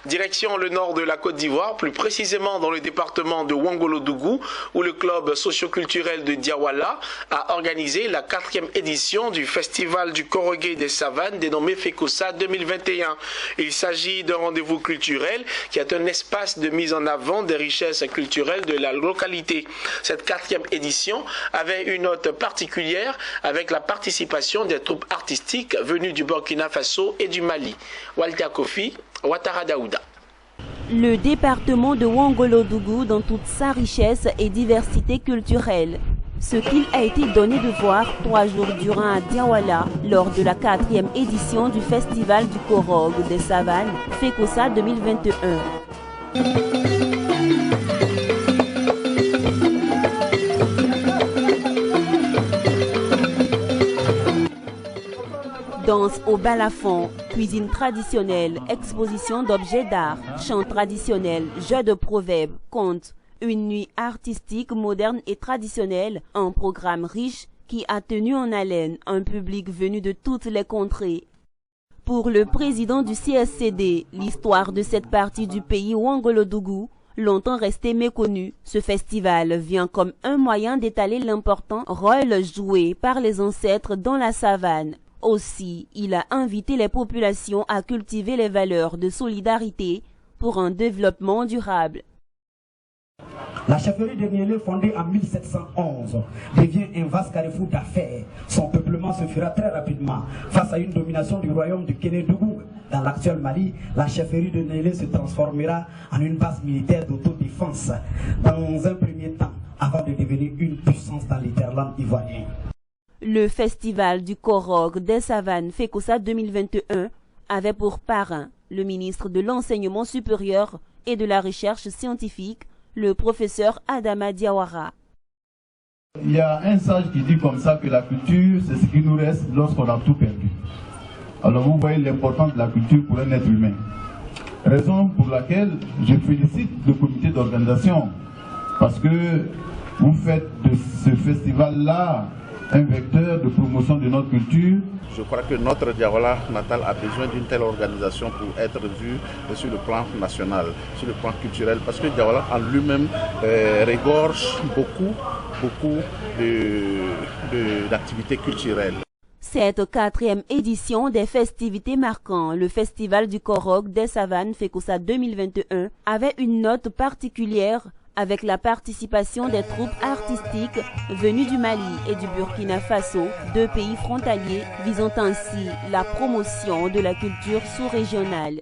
Direction le nord de la Côte d'Ivoire, plus précisément dans le département de Ouangolodougou, où le club socioculturel de Diawala a organisé la 4e édition du Festival du Korogué des Savanes dénommé FECOSA 2021. Il s'agit d'un rendez-vous culturel qui est un espace de mise en avant des richesses culturelles de la localité. Cette 4e édition avait une note particulière avec la participation des troupes artistiques venues du Burkina Faso et du Mali. Walter Kofi, Ouattara Daouda. Le département de Ouangolodougou dans toute sa richesse et diversité culturelle. Ce qu'il a été donné de voir 3 jours durant à Diawala lors de la 4e édition du Festival du Korogue des Savanes, FECOSA 2021. Danse au balafon, cuisine traditionnelle, exposition d'objets d'art, chants traditionnels, jeux de proverbes, contes, une nuit artistique, moderne et traditionnelle, un programme riche qui a tenu en haleine un public venu de toutes les contrées. Pour le président du CSCD, l'histoire de cette partie du pays Ouangolodougou, longtemps resté méconnu, ce festival vient comme un moyen d'étaler l'important rôle joué par les ancêtres dans la savane. Aussi, il a invité les populations à cultiver les valeurs de solidarité pour un développement durable. La chefferie de Niélé, fondée en 1711, devient un vaste carrefour d'affaires. Son peuplement se fera très rapidement. Face à une domination du royaume de Kénédougou dans l'actuel Mali, la chefferie de Niélé se transformera en une base militaire d'autodéfense dans un premier temps, avant de devenir une puissance dans l'hinterland ivoirien. Le festival du Korogue des Savanes FECOSA 2021 avait pour parrain le ministre de l'Enseignement supérieur et de la Recherche scientifique, le professeur Adama Diawara. Il y a un sage qui dit comme ça que la culture, c'est ce qui nous reste lorsqu'on a tout perdu. Alors vous voyez l'importance de la culture pour un être humain. Raison pour laquelle je félicite le comité d'organisation, parce que vous faites de ce festival-là un vecteur de promotion de notre culture. Je crois que notre Diawala natal a besoin d'une telle organisation pour être vue sur le plan national, sur le plan culturel, parce que Diawala en lui-même regorge beaucoup d'activités culturelles. Cette 4e édition des festivités marquant le Festival du Korogue des Savanes FECOSA 2021 avait une note particulière avec la participation des troupes artistiques venues du Mali et du Burkina Faso, 2 pays frontaliers, visant ainsi la promotion de la culture sous-régionale.